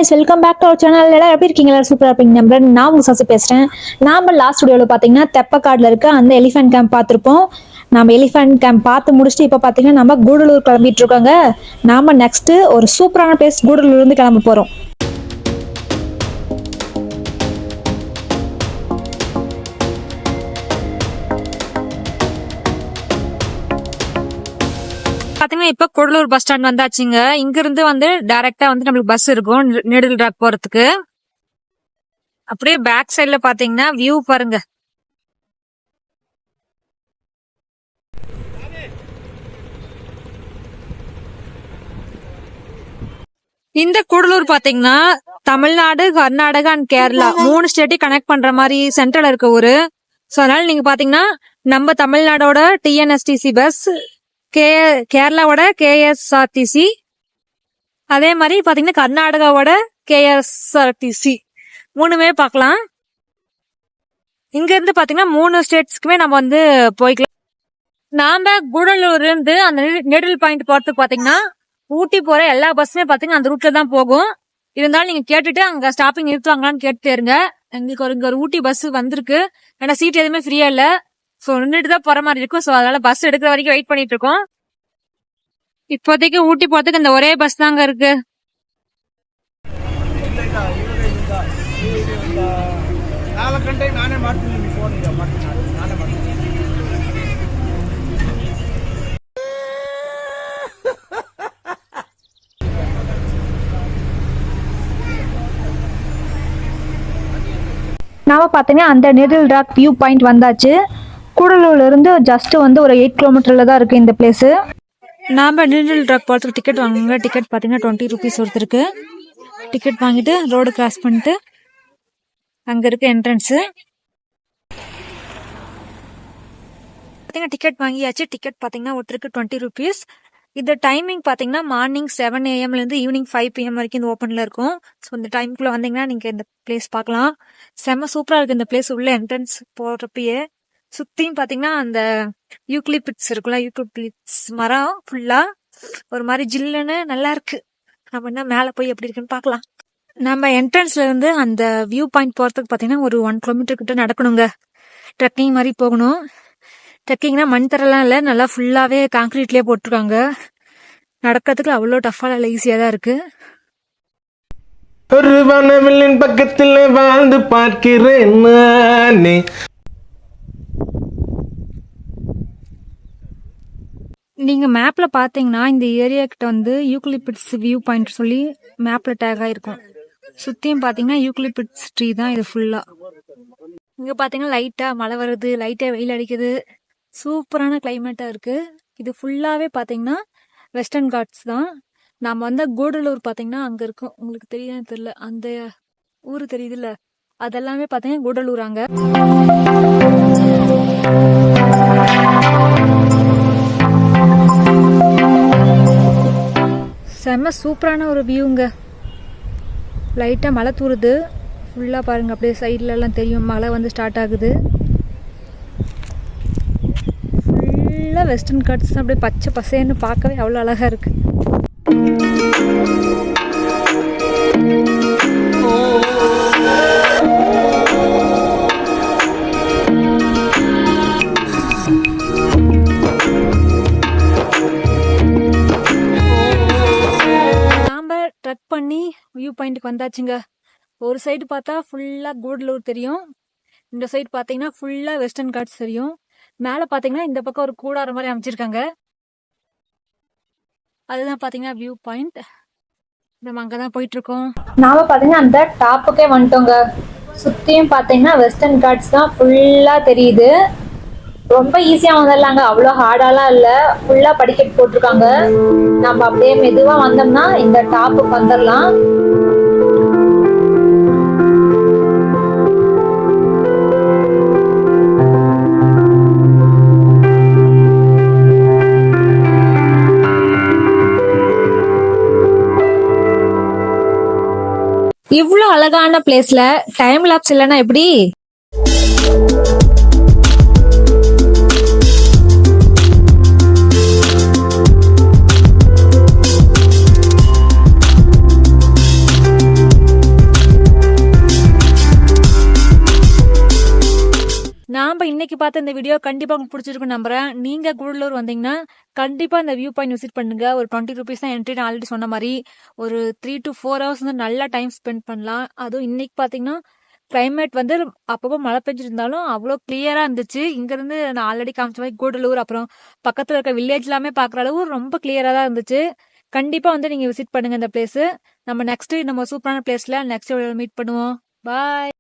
guys, welcome back to our channel. எல்லாரும் எப்படி இருக்கீங்க? எல்லாரும் சூப்பரா இருப்பீங்க நம்புறேன். நான் உங்க சசி பேசுறேன். நாம லாஸ்ட் வீடியோல பாத்தீங்கன்னா தெப்பக்காடுல இருக்க அந்த எலிஃபென்ட் கேம்ப் பார்த்திருப்போம். நாம எலிஃபென்ட் கேம்ப் பார்த்து முடிச்சுட்டு இப்ப பாத்தீங்கன்னா நம்ம கூடலூர் கிளம்பிட்டு இருக்கோங்க. நாம நெக்ஸ்ட் ஒரு சூப்பரான பிளேஸ் கூடலூர்ல இருந்து கிளம்ப போறோம். பாத்தீங்கன்னா இப்ப கூடலூர் பஸ் ஸ்டாண்ட் வந்தாச்சுங்க. இங்க இருந்து வந்து டைரக்டா வந்து நம்மளுக்கு பஸ் இருக்கும் நெடுல் ராக் போறதுக்கு. அப்படியே பேக் சைட்ல பாத்தீங்கன்னா வியூ பாருங்க. இந்த கூடலூர் பாத்தீங்கன்னா தமிழ்நாடு, கர்நாடகா அண்ட் கேரளா 3 ஸ்டேட்டையும் கனெக்ட் பண்ற மாதிரி சென்ட்ரல் இருக்க ஊரு. சோ அதனால நீங்க பாத்தீங்கன்னா நம்ம தமிழ்நாடோட டிஎன்எஸ்டிசி பஸ், கேரளாவோட கேஎஸ்ஆர்டிசி, அதே மாதிரி பாத்தீங்கன்னா கர்நாடகாவோட கேஎஸ்ஆர்டிசி 3மே பார்க்கலாம். இங்க இருந்து பாத்தீங்கன்னா 3 ஸ்டேட்ஸ்க்குமே நம்ம வந்து போய்க்கலாம். நாம கூடலூர்ல இருந்து அந்த நெடில் பாயிண்ட் போறதுக்கு பாத்தீங்கன்னா ஊட்டி போற எல்லா பஸ்ஸுமே பாத்தீங்கன்னா அந்த ரூட்ல தான் போகும். இருந்தாலும் நீங்க கேட்டுட்டு அங்க ஸ்டாப்பிங் நிறுத்துவாங்களான்னு கேட்டு இருங்க. எங்களுக்கு இங்க ஒரு ஊட்டி பஸ் வந்திருக்கு. ஏன்னா சீட் எதுவுமே ஃப்ரீயா இல்ல. சோ நின்றுட்டு தான் போற மாதிரி இருக்கும். சோ அதனால பஸ் எடுக்கிற வரைக்கும் வெயிட் பண்ணிட்டு இருக்கோம். இப்போதைக்கு ஊட்டி போறதுக்கு இந்த ஒரே பஸ் தாங்க இருக்கு. நாம பாத்தீங்கன்னா அந்த நெடில் ராக் வியூ பாயிண்ட் வந்தாச்சு. கூடலூர்ல இருந்து ஜஸ்ட் வந்து ஒரு 8 கிலோமீட்டர்ல தான் இருக்கு இந்த பிளேஸ். நாம நெடில் ராக் போறதுக்கு டிக்கெட் வாங்குங்க. டிக்கெட் பாத்தீங்கன்னா 20 rupees ஒருத்தருக்கு. டிக்கெட் வாங்கிட்டு ரோடு கிராஸ் பண்ணிட்டு அங்க இருக்க என்ட்ரன்ஸ் பாத்தீங்கன்னா டிக்கெட் வாங்கியாச்சு. டிக்கெட் பாத்தீங்கன்னா ஒருத்தருக்கு 20 rupees. இந்த டைமிங் பாத்தீங்கன்னா மார்னிங் 7 AM இருந்து ஈவினிங் 5 PM வரைக்கும் இந்த ஓப்பன்ல இருக்கும். ஸோ இந்த டைம்குள்ள வந்தீங்கன்னா நீங்க இந்த பிளேஸ் பார்க்கலாம். செம்ம சூப்பரா இருக்கு இந்த பிளேஸ். உள்ள என்ட்ரன்ஸ் போறப்பயே சுத்தியும் பாத்தீங்கன்னா அந்த யூக்லிப்டஸ் இருக்குல்ல, யூக்லிப்டஸ் மரம் ஃபுல்லா ஒரு மாதிரி ஜில்லுன்னு நல்லா இருக்கு. நம்ம என்ன மேல போய் எப்படி இருக்குன்னு பாக்கலாம். நம்ம என்ட்ரன்ஸ்ல இருந்து அந்த வியூ பாயிண்ட் போறதுக்கு பாத்தீங்கன்னா ஒரு 1 kilometer கிட்ட நடக்கணுங்க. ட்ரெக்கிங் மாதிரி போகணும். ட்ரெக்கிங்னா மண் தரெல்லாம் இல்ல, நல்லா ஃபுல்லாவே கான்கிரீட்லயே போட்டிருக்காங்க. நடக்கிறதுக்கு அவ்வளோ டஃபால இல்ல, ஈஸியா தான் இருக்கு. ஒரு வானவில்லின் பக்கத்தில் வாழ்ந்து பார்க்கிறேன் நானே. நீங்க மேப்ல பாத்தீங்கன்னா இந்த ஏரியா கிட்ட வந்து யூக்லிப்டஸ் வியூ பாயிண்ட் சொல்லி மேப்ல டேக் ஆயிருக்கும். சுத்தியும் பாத்தீங்கன்னா யூக்லிப்டஸ் ட்ரீ தான் இது ஃபுல்லா. இங்க பாத்தீங்கன்னா லைட்டா மழை வருது, லைட்டா வெயில் அடிக்குது. சூப்பரான கிளைமேட்டா இருக்கு. இது ஃபுல்லாவே பாத்தீங்கன்னா வெஸ்டர்ன் காட்ஸ் தான். நாம வந்து கூடலூர் பாத்தீங்கன்னா அங்க இருக்கும். உங்களுக்கு தெரியுதான்னு தெரியல, அந்த ஊரு தெரியுதுல்ல, அதெல்லாமே பாத்தீங்கன்னா கூடலூர். அங்க செம்ம சூப்பரான ஒரு வியூங்க. லைட்டா மழை தூருது. ஃபுல்லா பாருங்க, அப்படியே சைட்ல எல்லாம் தெரியும் மழை வந்து ஸ்டார்ட் ஆகுது. ஃபுல்லா வெஸ்டர்ன் காட்ஸ் அப்படியே பச்சை பசேன்னு பார்க்கவே அவ்வளோ அழகா இருக்கு. நாம ட்ரெக் பண்ணி வியூ பாயிண்ட்க்கு வந்தாச்சுங்க. ஒரு சைடு பார்த்தா ஃபுல்லா கூடலூர் தெரியும். இந்த சைடு பாத்தீங்கன்னா ஃபுல்லா வெஸ்டர்ன் காட்ஸ் தெரியும். மேல பாத்தீங்கன்னா இந்த பக்கம் ஒரு கூடார மாதிரி அமைச்சிருக்காங்க. அதுதான் பாத்தீங்கன்னா வியூ பாயிண்ட். நம்ம அங்கதான் போயிட்டு இருக்கோம். நாம பாத்தீங்கன்னா அந்த டாப்புக்கே வந்துட்டோங்க. சுத்தியும் பாத்தீங்கன்னா வெஸ்டர்ன் காட்ஸ் தான் ஃபுல்லா தெரியுது. ரொம்ப ஈஸியா வந்துடலாங்க, அவ்வளோ ஹார்டாலாம் இல்ல. ஃபுல்லா படிக்கட்டு போட்டிருக்காங்க. நம்ம அப்படியே மெதுவா வந்தோம்னா இந்த டாப்புக்கு வந்துடலாம். இவ்வளவு அழகான பிளேஸ்ல டைம் லாப்ஸ் இல்லைன்னா எப்படி? நாம இன்னைக்கு பார்த்த இந்த வீடியோ கண்டிப்பா உங்களுக்கு பிடிச்சிருக்கும் நம்புறேன். நீங்க கூடலூர் வந்தீங்கன்னா கண்டிப்பா இந்த வியூ பாயிண்ட் விசிட் பண்ணுங்க. ஒரு 20 ருபீஸ் தான் என்ட்ரி. ஆல்ரெடி சொன்ன மாதிரி ஒரு 3 to 4 ஹவர்ஸ் வந்து நல்லா டைம் ஸ்பெண்ட் பண்ணலாம். அதுவும் இன்னைக்கு பாத்தீங்கன்னா கிளைமேட் வந்து அப்பப்போ மழை பெஞ்சிட்டு இருந்தாலும் அவ்வளோ கிளியரா இருந்துச்சு. இங்க இருந்து நான் ஆல்ரெடி காமிச்ச மாதிரி கூடலூர் அப்புறம் பக்கத்துல இருக்க வில்லேஜ் எல்லாமே பாக்குற அளவு ரொம்ப கிளியரா தான் இருந்துச்சு. கண்டிப்பா வந்து நீங்க விசிட் பண்ணுங்க இந்த பிளேஸ். நம்ம நெக்ஸ்ட் நம்ம சூப்பரான பிளேஸ்ல நெக்ஸ்ட் மீட் பண்ணுவோம். பாய்.